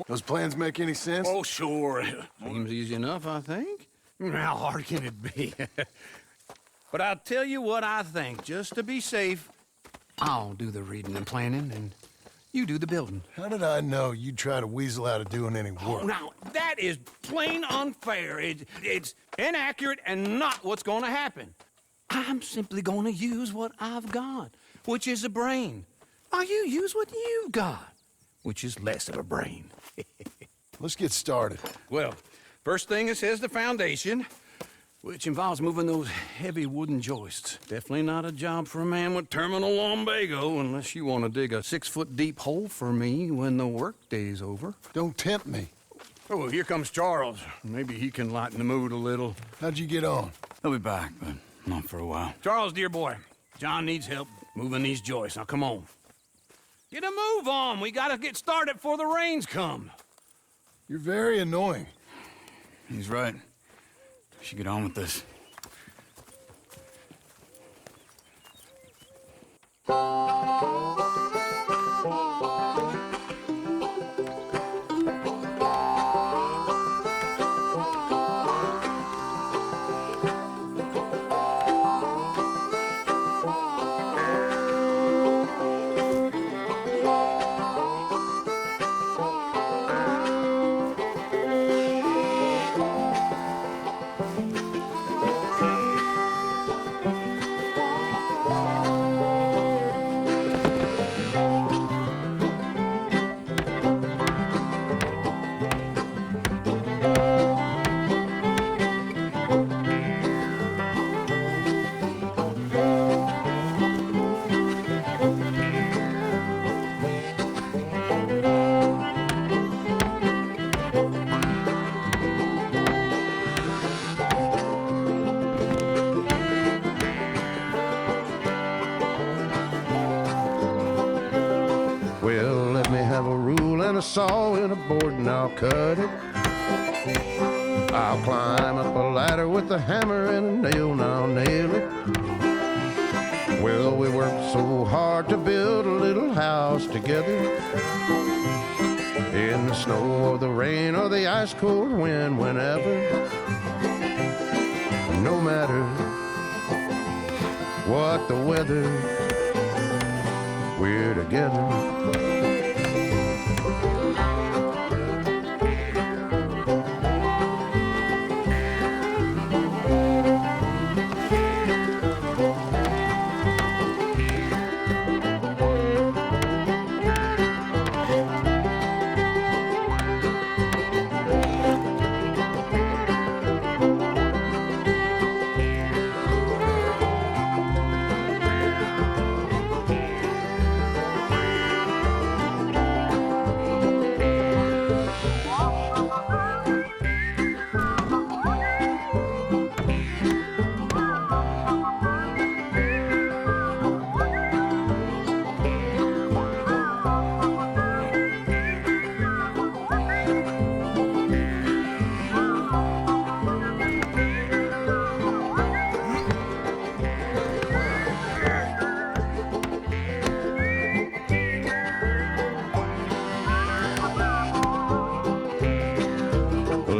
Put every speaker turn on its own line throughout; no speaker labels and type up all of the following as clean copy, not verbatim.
Those plans make any sense?
Oh, sure.
Seems easy enough, I think.
How hard can it be?
But I'll tell you what I think, just to be safe. I'll do the reading and planning, and you do the building.
How did I know you'd try to weasel out of doing any work?
Now, that is plain unfair. It's inaccurate and not what's going to happen. I'm simply going to use what I've got, which is a brain. While you use what you've got, which is less of a brain.
Let's get started.
Well, first thing it says the foundation, which involves moving those heavy wooden joists. Definitely not a job for a man with terminal lumbago, unless you want to dig a 6-foot deep hole for me when the workday's over.
Don't tempt me.
Oh, here comes Charles. Maybe he can lighten the mood a little.
How'd you get on?
He'll be back, but not for a while.
Charles, dear boy, John needs help moving these joists. Now, come on. Get a move on. We gotta get started before the rains come.
You're very annoying.
He's right. We should get on with this.
Well, let me have a rule and a saw and a board and I'll cut it. I'll climb up a ladder with a hammer and a nail and I'll nail it. Well, we worked so hard to build a little house together. In the snow or the rain or the ice cold wind, whenever. No matter what the weather, we're together.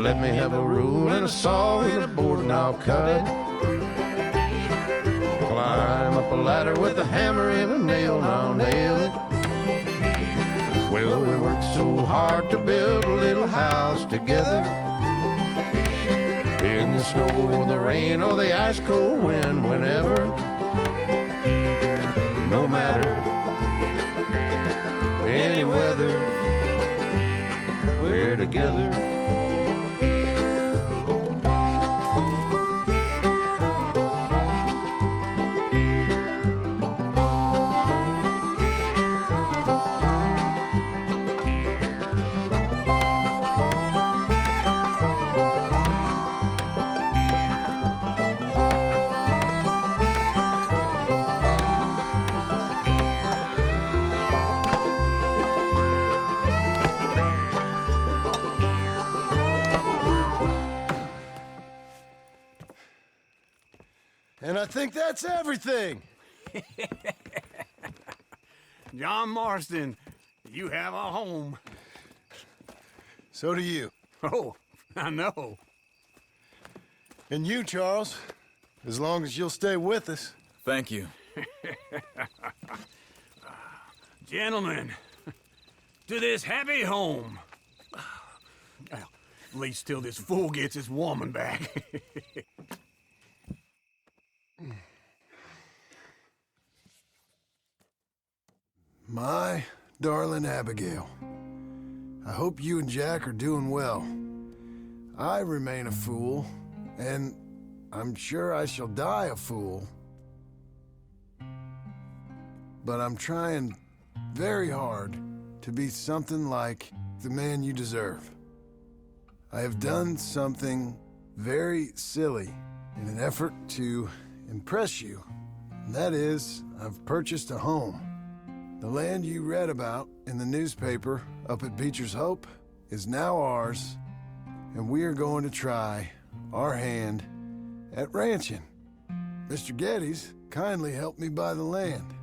Let me have a rule and a saw and a board and I'll cut it. Climb up a ladder with a hammer and a nail and I'll nail it. Well, we worked so hard to build a little house together. In the snow or the rain or the ice cold wind, whenever. No matter any weather, we're together.
And I think that's everything.
John Marston, you have a home.
So do you.
Oh, I know.
And you, Charles. As long as you'll stay with us.
Thank you.
Gentlemen, to this happy home. Well, at least till this fool gets his woman back.
My darling Abigail, I hope you and Jack are doing well. I remain a fool, and I'm sure I shall die a fool. But I'm trying very hard to be something like the man you deserve. I have done something very silly in an effort to impress you. And that is, I've purchased a home. The land you read about in the newspaper up at Beecher's Hope is now ours, and we are going to try our hand at ranching. Mr. Geddes kindly helped me buy the land.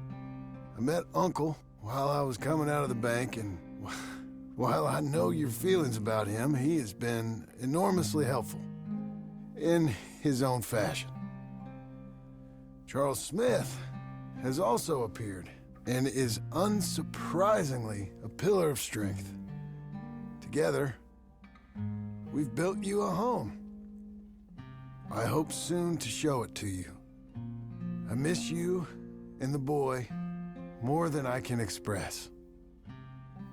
I met Uncle while I was coming out of the bank, and while I know your feelings about him, he has been enormously helpful in his own fashion. Charles Smith has also appeared and is unsurprisingly a pillar of strength. Together, we've built you a home. I hope soon to show it to you. I miss you and the boy more than I can express.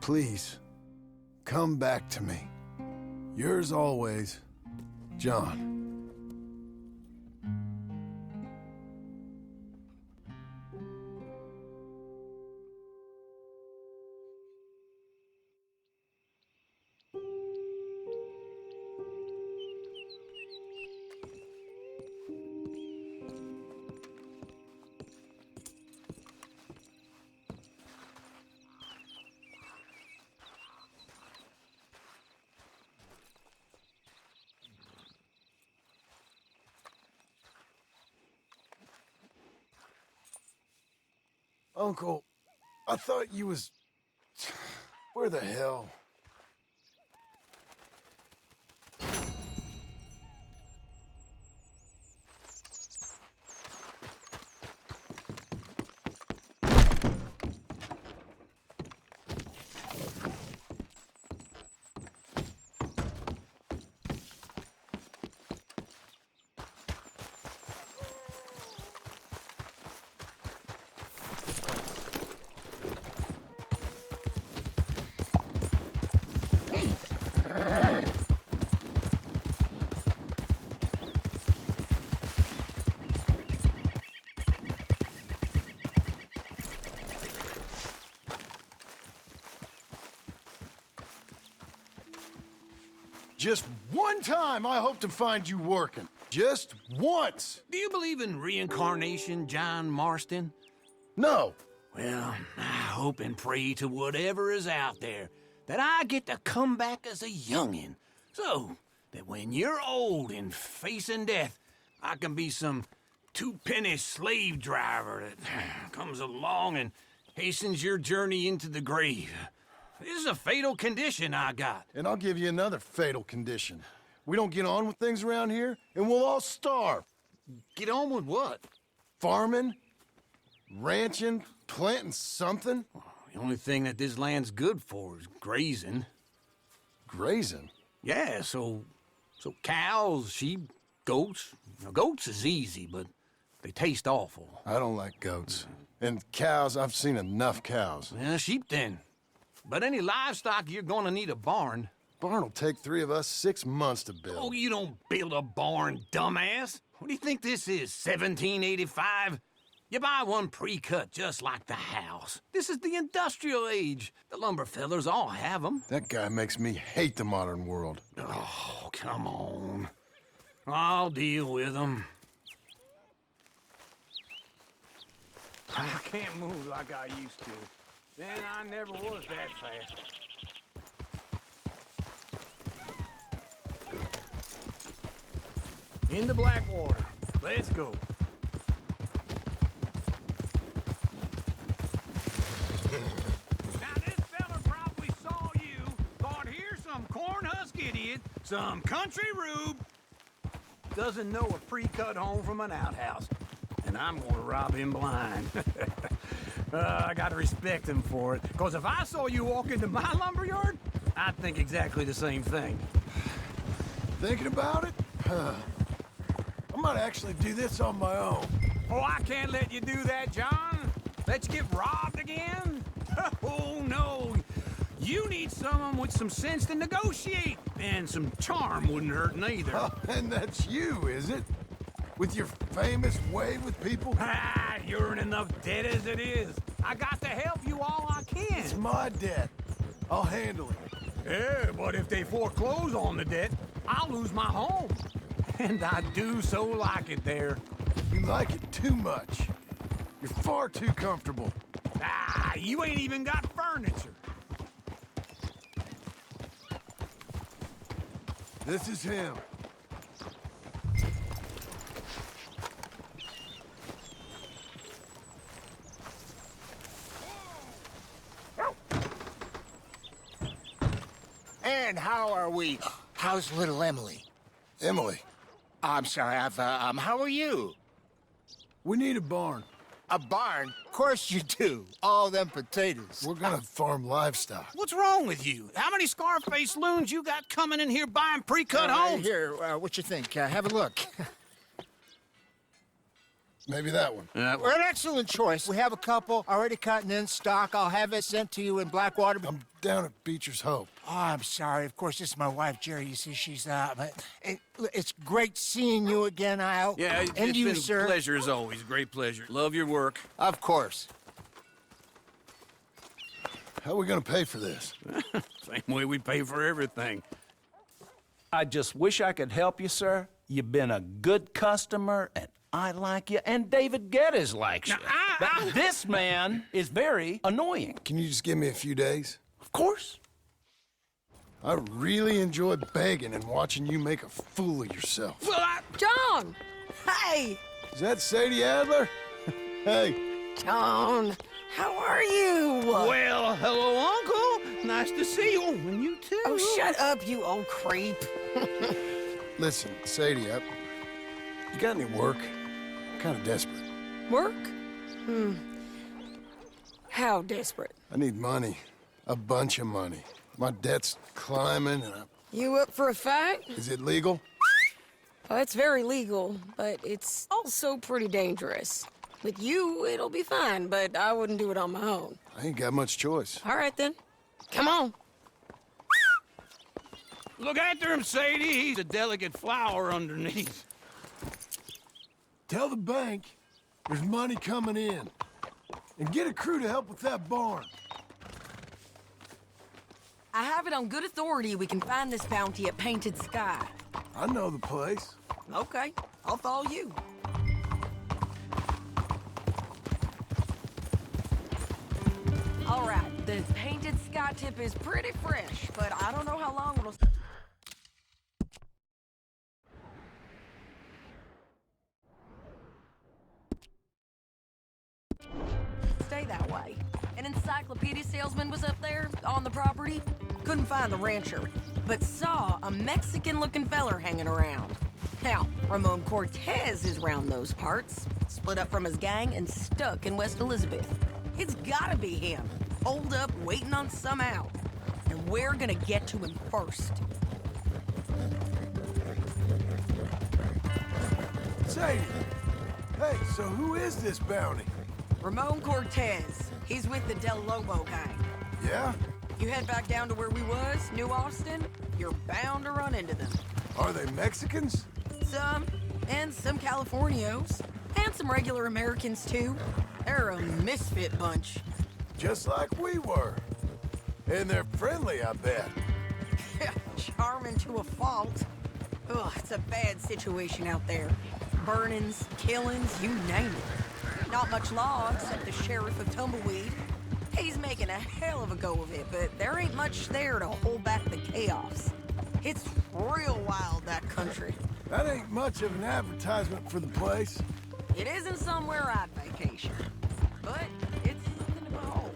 Please, come back to me. Yours always, John. Uncle, I thought you was... Where the hell? Just one time I hope to find you working. Just once.
Do you believe in reincarnation, John Marston?
No.
Well, I hope and pray to whatever is out there that I get to come back as a youngin', so that when you're old and facing death, I can be some two-penny slave driver that comes along and hastens your journey into the grave. This is a fatal condition I got.
And I'll give you another fatal condition. We don't get on with things around here, and we'll all starve.
Get on with what?
Farming, ranching, planting something.
The only thing that this land's good for is grazing.
Grazing?
Yeah, so cows, sheep, goats. Now, goats is easy, but they taste awful.
I don't like goats. And cows, I've seen enough cows.
Yeah, sheep then. But any livestock, you're gonna need a barn.
Barn will take 3 of us 6 months to build.
Oh, you don't build a barn, dumbass. What do you think this is, 1785? You buy one pre-cut just like the house. This is the industrial age. The lumber fellers all have them.
That guy makes me hate the modern world.
Oh, come on. I'll deal with them. I can't move like I used to. Then I never was that fast. In the Blackwater. Let's go. Now this fella probably saw you, thought here's some corn Some country rube doesn't know a pre-cut home from an outhouse. And I'm gonna rob him blind. I gotta respect him for it. Because if I saw you walk into my lumberyard, I'd think exactly the same thing.
Thinking about it? I might actually do this on my own.
Oh, I can't let you do that, John. Let you get robbed again? Oh, no. You need someone with some sense to negotiate. And some charm wouldn't hurt neither.
Oh, and that's you, is it? With your famous way with people?
Ah, you're in enough debt as it is. I got to help you all I can.
It's my debt. I'll handle it.
Yeah, but if they foreclose on the debt, I'll lose my home. And I do so like it there.
You like it too much. You're far too comfortable.
Ah, you ain't even got furniture.
This is him.
And how are we? How's little Emily?
Emily,
I'm sorry, how are you?
we need a barn.
A barn? Of course you do. All them potatoes.
We're gonna farm livestock.
What's wrong with you? How many Scarface loons you got coming in here buying pre-cut homes?
Here, what you think? Have a look.
Maybe that one.
We're an excellent choice. We have a couple already cut and in stock. I'll have it sent to you in Blackwater.
I'm down at Beecher's Hope.
Oh, I'm sorry. Of course, this is my wife, Jerry. You see, she's, it's great seeing you again, Al.
Yeah, it's
and you,
been
sir.
a pleasure as always. Great pleasure. Love your work.
Of course.
How are we gonna pay for this?
Same way we pay for everything.
I just wish I could help you, sir. You've been a good customer, and I like you, and David Geddes likes you. But this man is very annoying.
Can you just give me a few days?
Of course.
I really enjoy begging and watching you make a fool of yourself.
John! Hey!
Is that Sadie Adler? Hey,
John, how are you?
Well, hello, Uncle. Nice to see you. And you too.
Oh, shut up, you old creep.
listen, Sadie, you got any work? I'm kind of desperate.
Work? How desperate?
I need money. A bunch of money. My debt's climbing and
You up for a fight?
Is it legal?
Oh, it's very legal, but it's also pretty dangerous. With you, it'll be fine, but I wouldn't do it on my own.
I ain't got much choice.
All right, then. Come on.
Look after him, Sadie. He's a delicate flower underneath.
Tell the bank there's money coming in. And get a crew to help with that barn.
I have it on good authority we can find this bounty at Painted Sky.
I know the place.
Okay, I'll follow you. All right, the Painted Sky tip is pretty fresh, but I don't know how long it'll... stay that way. An encyclopedia salesman was up there on the property. Couldn't find the rancher, but saw a Mexican-looking feller hanging around. Now, Ramon Cortez is round those parts, split up from his gang and stuck in West Elizabeth. It's gotta be him, holed up waiting on some out. And we're gonna get to him first.
Sadie! Hey, so who is this bounty?
Ramon Cortez. He's with the Del Lobo gang.
Yeah?
You head back down to where we was, New Austin, you're bound to run into them.
Are they Mexicans?
Some, and some Californios. And some regular Americans, too. They're a misfit bunch.
Just like we were. And they're friendly, I bet.
Charming to a fault. Ugh, it's a bad situation out there. Burnings, killings, you name it. Not much law except the sheriff of Tumbleweed. He's making a hell of a go of it, but there ain't much there to hold back the chaos. It's real wild, that country.
That ain't much of an advertisement for the place.
It isn't somewhere I'd vacation, but it's something to behold.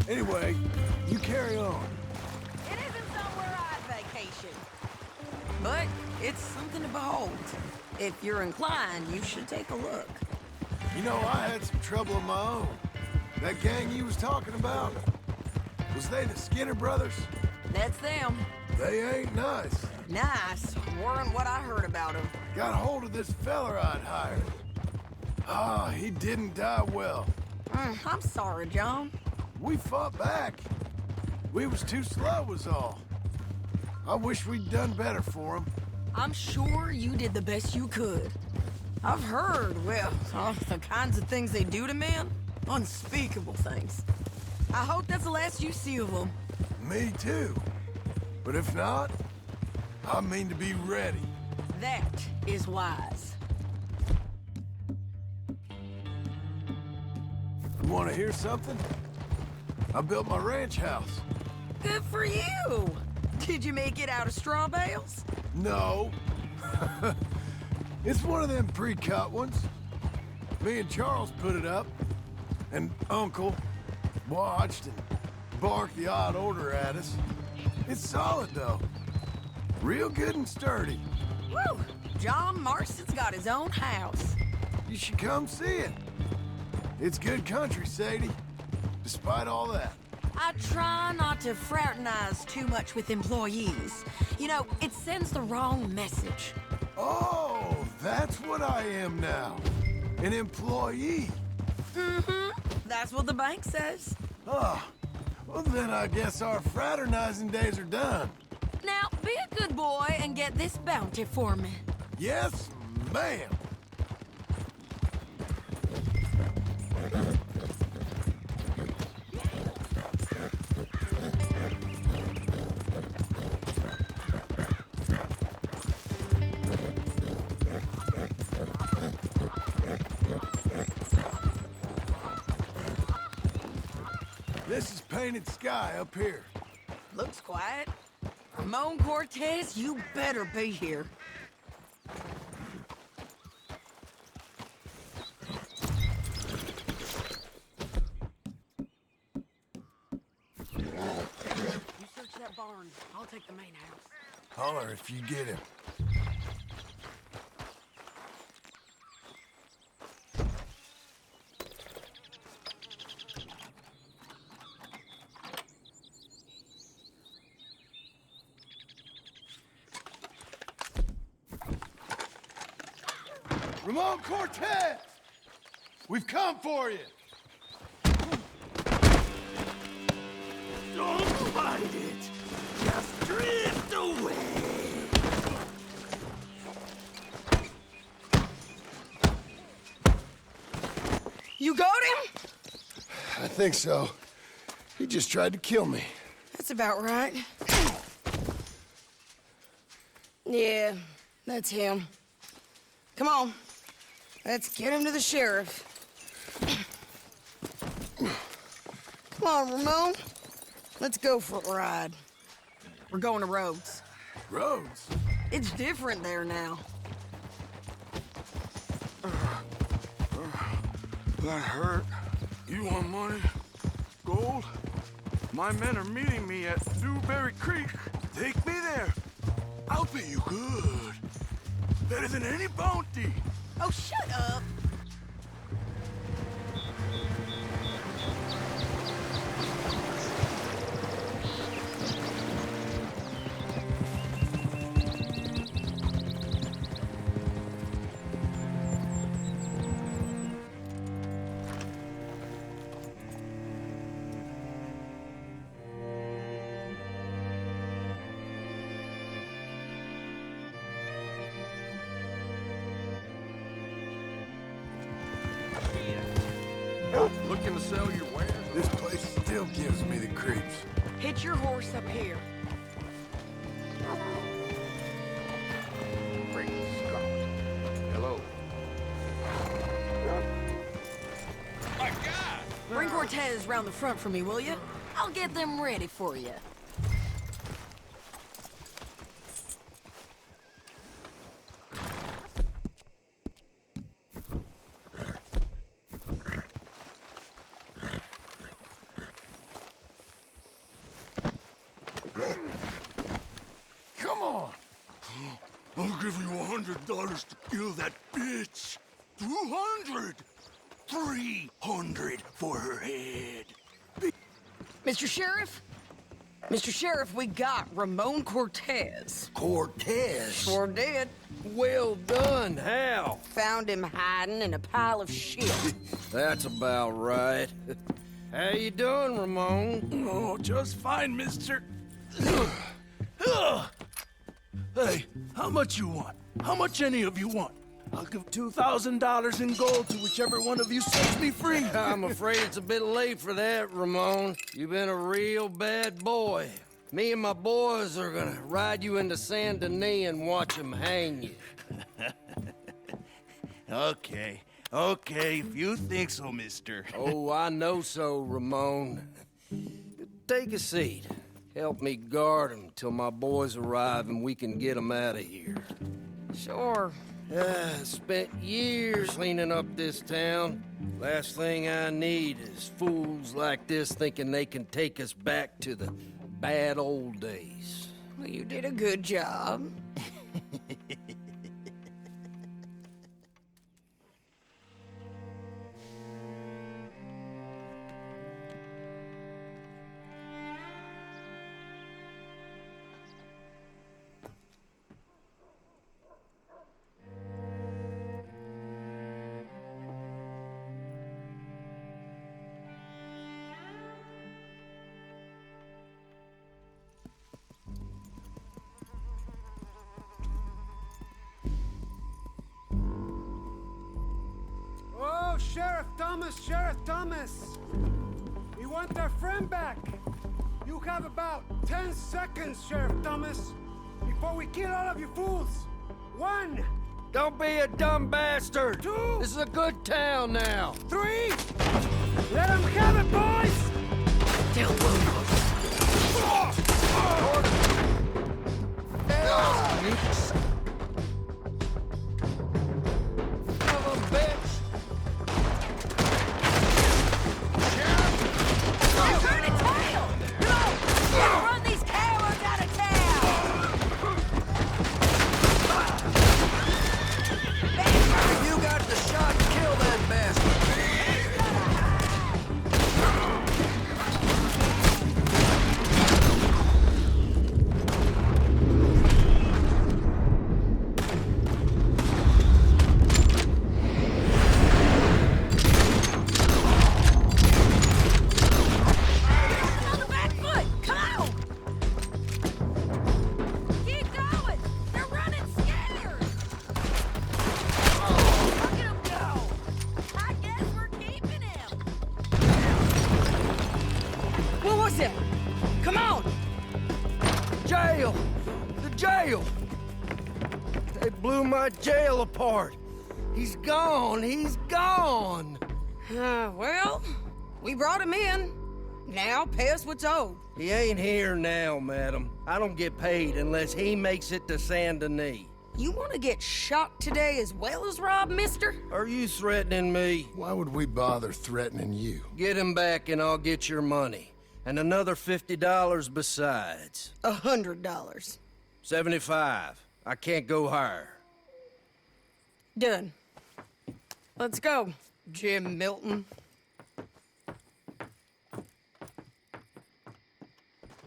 Anyway, you carry on.
It isn't somewhere I'd vacation. But it's something to behold. If you're inclined, you should take a look.
You know, I had some trouble of my own. That gang you was talking about, was they the Skinner brothers?
That's them.
They ain't nice.
Nice. Weren't what I heard about them.
Got hold of this feller I'd hired. Ah, he didn't die well.
I'm sorry, John.
We fought back. We was too slow was all. I wish we'd done better for him.
I'm sure you did the best you could. I've heard, well, the kinds of things they do to men. Unspeakable things. I hope that's the last you see of them.
Me too. But if not, I mean to be ready.
That is wise.
You want to hear something? I built my ranch house.
Good for you. Did you make it out of straw bales?
No. It's one of them pre-cut ones. Me and Charles put it up, and Uncle watched and barked the odd order at us. It's solid, though. Real good and sturdy.
Woo! John Marston's got his own house.
You should come see it. It's good country, Sadie. Despite all that.
I try not to fraternize too much with employees. You know, it sends the wrong message.
Oh, that's what I am now. An employee.
Mm-hmm. That's what the bank says.
Oh, well then I guess our fraternizing days are done.
Now, be a good boy and get this bounty for me.
Yes, ma'am. This is painted sky up here.
Looks quiet. Ramon Cortez, you better be here. You search that barn. I'll take the main house.
Holler if you get him. Ramon Cortez! We've come for you!
Don't fight it. Just drift away.
You got him?
I think so. He just tried to kill me.
That's about right. Yeah, that's him. Come on. Let's get him to the sheriff. Come on, Ramon. Let's go for a ride.
We're going to Rhodes.
Rhodes?
It's different there now.
That hurt. You want money? Gold? My men are meeting me at Dewberry Creek. Take me there. I'll pay you good. Better than any bounty.
Oh, shut up.
Looking to sell your wares?
This place still gives me the creeps.
Hitch your horse up here.
Hello.
Bring Cortez round the front for me, will you? I'll get them ready for you.
give you $100 to kill that bitch. 200. 300 for her head.
Mr. Sheriff? Mr. Sheriff, we got Ramon Cortez.
Cortez?
Sure did.
Well done, Hal.
Found him hiding in a pile of shit.
That's about right. How you doing, Ramon?
Oh, just fine, mister. Hey, how much you want? How much any of you want? I'll give $2,000 in gold to whichever one of you sets me free.
I'm afraid it's a bit late for that, Ramon. You've been a real bad boy. Me and my boys are gonna ride you into Saint Denis and watch them hang you.
Okay, if you think so, mister.
Oh, I know so, Ramon. Take a seat. Help me guard them till my boys arrive and we can get them out of here.
Sure.
Spent years cleaning up this town. Last thing I need is fools like this thinking they can take us back to the bad old days.
Well, you did a good job.
Oh, Sheriff Thomas! We want our friend back! You have about 10 seconds, Sheriff Thomas, before we kill all of you fools! 1!
Don't be a dumb bastard!
2!
This is a good town now!
3! Let them have it, boys!
Son of a bitch!
You heard a tail! Come on! Run these cowards out of town!
You got the shot to kill that bastard!
On the back foot! Come on! Keep going! They're running scared! Look at 'em go! I guess we're keeping him! What was it? Come on!
Jail! The jail! They blew my jail apart! He's gone! He's gone!
Well, we brought him in. Now pay us what's owed.
He ain't here now, madam. I don't get paid unless he makes it to Saint Denis.
You want to get shot today as well as robbed, mister?
Are you threatening me?
Why would we bother threatening you?
Get him back and I'll get your money. And another $50 besides.
$100.
75. I can't go higher.
Done. Let's go, Jim Milton.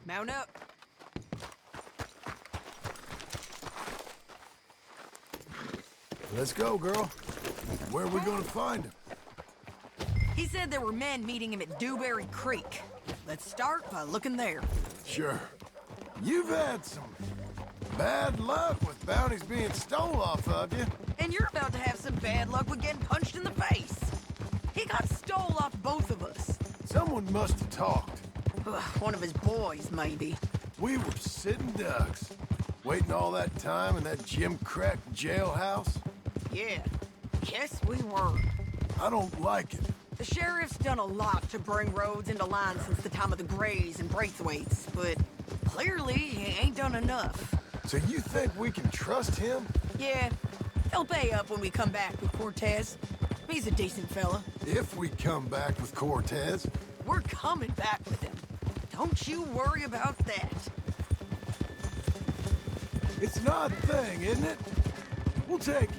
Mount up.
Let's go, girl. Where are we gonna find him?
He said there were men meeting him at Dewberry Creek. Let's start by looking there.
Sure. You've had some bad luck with bounties being stole off of you.
And you're about to have some bad luck with getting punched in the face. He got stole off both of us.
Someone must have talked.
One of his boys, maybe.
We were sitting ducks, waiting all that time in that Jim Crack jailhouse.
Yeah, yes we were.
I don't like it.
The sheriff's done a lot to bring Rhodes into line since the time of the Grays and Braithwaites, but clearly he ain't done enough.
So you think we can trust him?
Yeah, he'll pay up when we come back with Cortez. He's a decent fella.
If we come back with Cortez.
We're coming back with him. Don't you worry about that.
It's an odd thing, isn't it? We'll take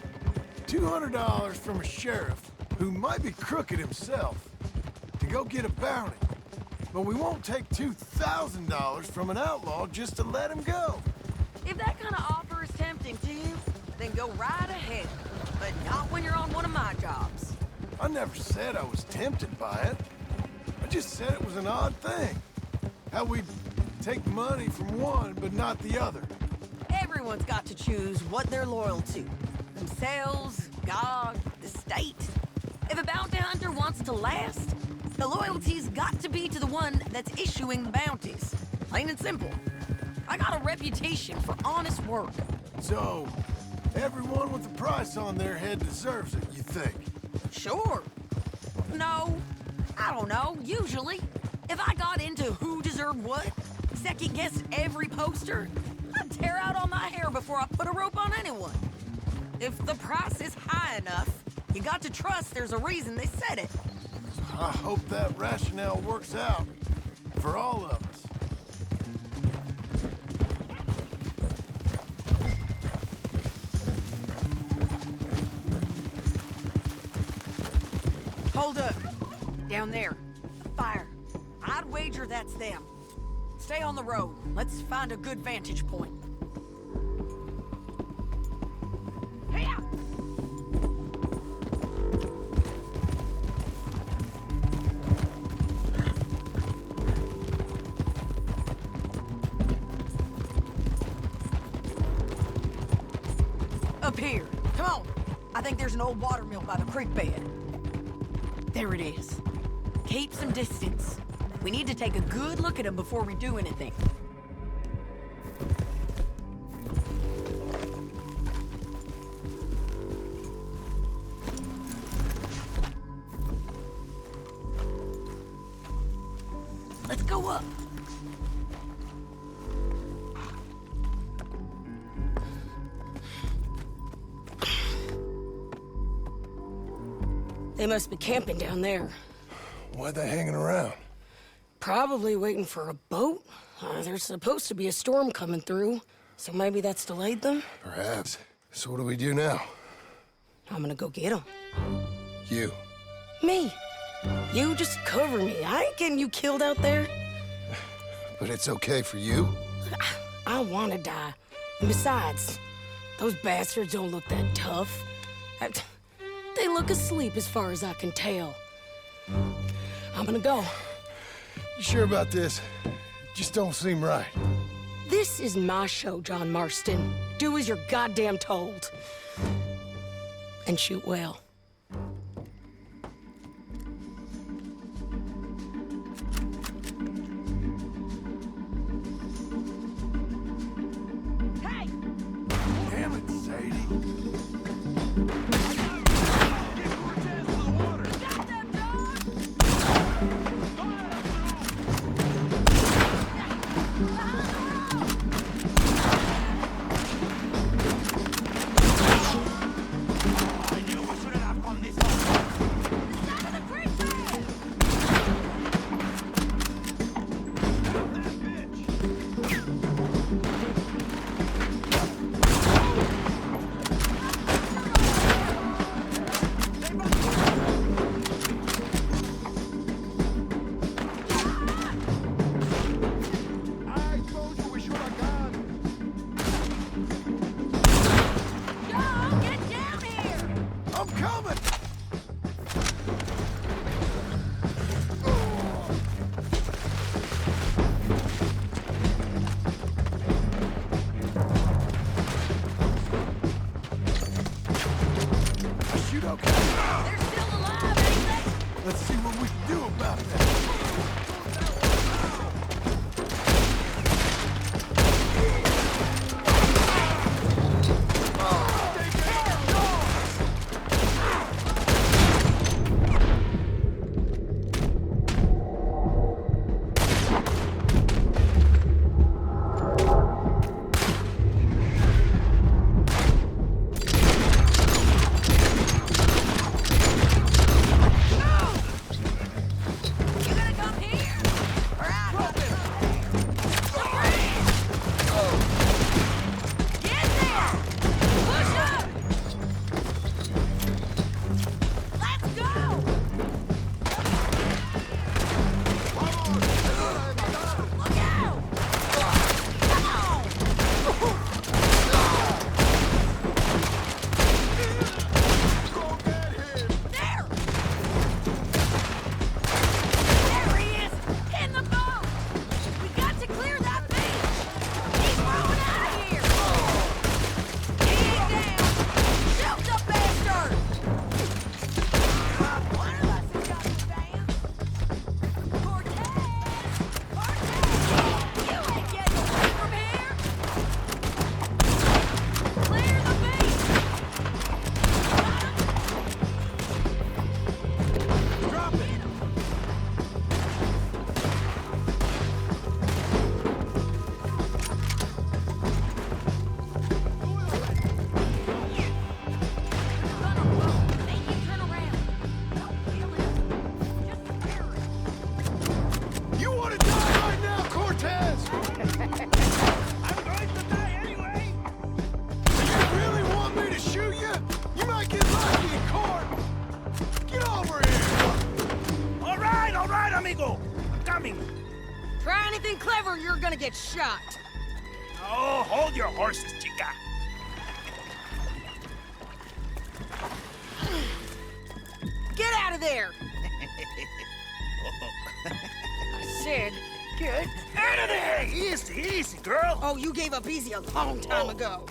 $200 from a sheriff who might be crooked himself to go get a bounty. But we won't take $2,000 from an outlaw just to let him go.
If that kind of offer is tempting to you, then go right ahead. But not when you're on one of my jobs.
I never said I was tempted by it. I just said it was an odd thing. How we'd take money from one but not the other.
Everyone's got to choose what they're loyal to. Themselves, God, the state. If a bounty hunter wants to last, the loyalty's got to be to the one that's issuing the bounties. Plain and simple. I got a reputation for honest work.
So, everyone with a price on their head deserves it, you think?
Sure. No, I don't know, usually. If I got into who deserved what, second-guessed every poster, I'd tear out all my hair before I put a rope on anyone. If the price is high enough, you got to trust there's a reason they said it.
I hope that rationale works out for all of us.
Hold up. Down there. A fire. I'd wager that's them. Stay on the road. Let's find a good vantage point. Hey-ya! Up here. Come on. I think there's an old water mill by the creek bed. There it is. Keep some distance. We need to take a good look at him before we do anything. Let's go up. They must be camping down there.
Why are they hanging around?
Probably waiting for a boat. There's supposed to be a storm coming through, so maybe that's delayed them?
Perhaps. So what do we do now?
I'm gonna go get them.
You.
Me. You just cover me. I ain't getting you killed out there.
But it's okay for you?
I wanna die. And besides, those bastards don't look that tough. They look asleep as far as I can tell. I'm gonna go.
You sure about this? Just don't seem right.
This is my show, John Marston. Do as you're goddamn told. And shoot well.
Hey!
Damn it, Sadie.
Got them, dog!
Let's see what we can do about that.
You gotta
amigo! I'm coming!
Try anything clever, you're gonna get shot.
Oh, hold your horses, chica!
Get out of there! I said, get out of there!
Easy, easy, girl!
Oh, you gave up easy a long time ago.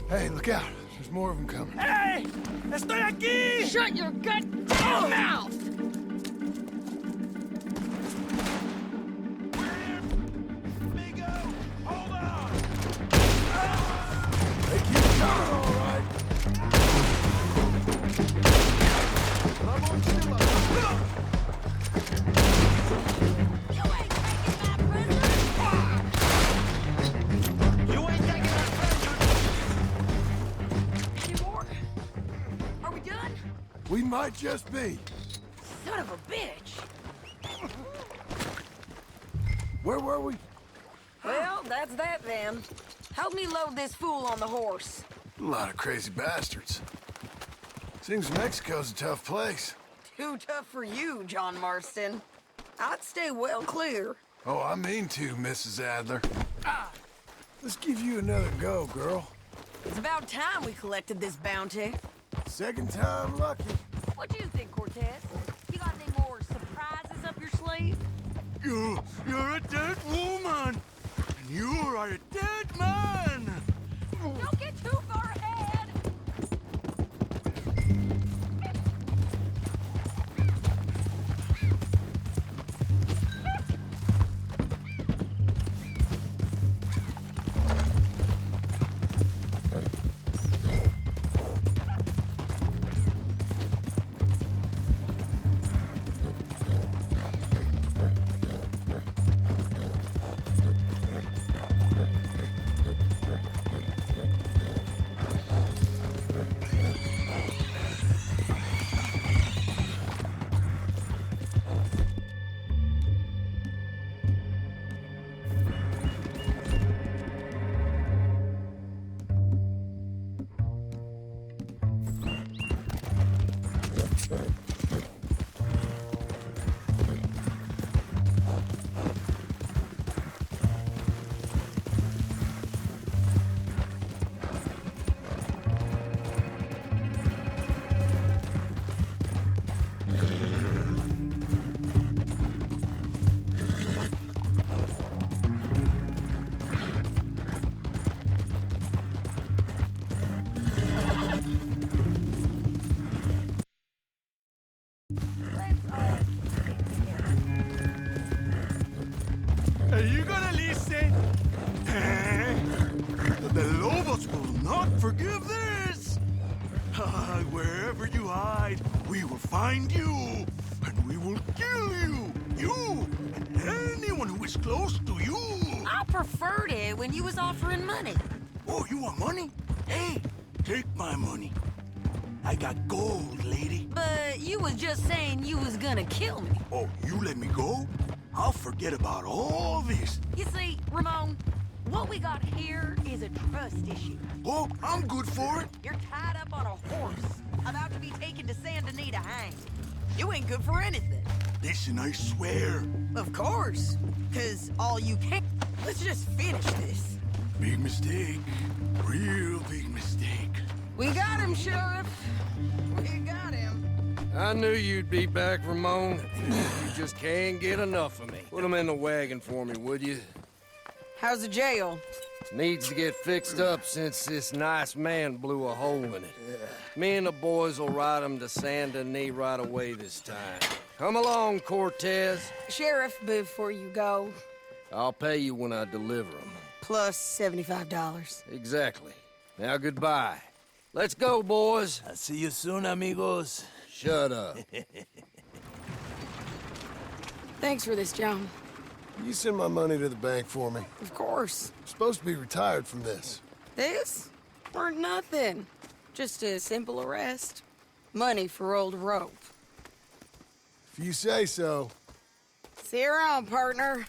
Hey, look out. There's more of them coming.
Hey! Estoy aquí!
Shut your goddamn mouth!
Hold on!
They keep coming, all right. But I'm on chill out.
You ain't taking my prisoner!
You ain't taking our pleasure!
Any more? Are we done?
We might just be.
Son of a bitch!
Where were we?
Well, that's that then. Help me load this fool on the horse.
A lot of crazy bastards. Seems Mexico's a tough place.
Too tough for you, John Marston. I'd stay well clear.
Oh, I mean to, Mrs. Adler. Let's give you another go, girl.
It's about time we collected this bounty.
Second time lucky.
What do you think, Cortez? You got any more surprises up your sleeve?
You're a dead woman! And you are a dead man!
Don't get too far ahead!
Are you gonna listen? The Lobos will not forgive this! Wherever you hide, we will find you, and we will kill you! You, and anyone who is close to you!
I preferred it when you was offering money.
Oh, you want money? Hey, take my money. I got gold, lady.
But you was just saying you was gonna kill me.
Oh, you let me go? I'll forget about all this.
You see, Ramon, what we got here is a trust issue.
Oh, I'm good for it.
You're tied up on a horse, about to be taken to San Denis to hang. You ain't good for anything.
Listen, I swear.
Of course, because all you can... Let's just finish this.
Big mistake. Real big mistake.
We got him, Sheriff. We got him.
I knew you'd be back, Ramon. You just can't get enough of me. Put him in the wagon for me, would you?
How's the jail?
Needs to get fixed up since this nice man blew a hole in it. Me and the boys will ride him to San Denis right away this time. Come along, Cortez.
Sheriff, before you go,
I'll pay you when I deliver him.
plus $75.
Exactly. Now, goodbye. Let's go, boys.
I'll see you soon, amigos.
Shut up.
Thanks for this, John.
You send my money to the bank for me.
Of course.
I'm supposed to be retired from this.
This? Weren't nothing. Just a simple arrest. Money for old rope.
If you say so.
See you around, partner.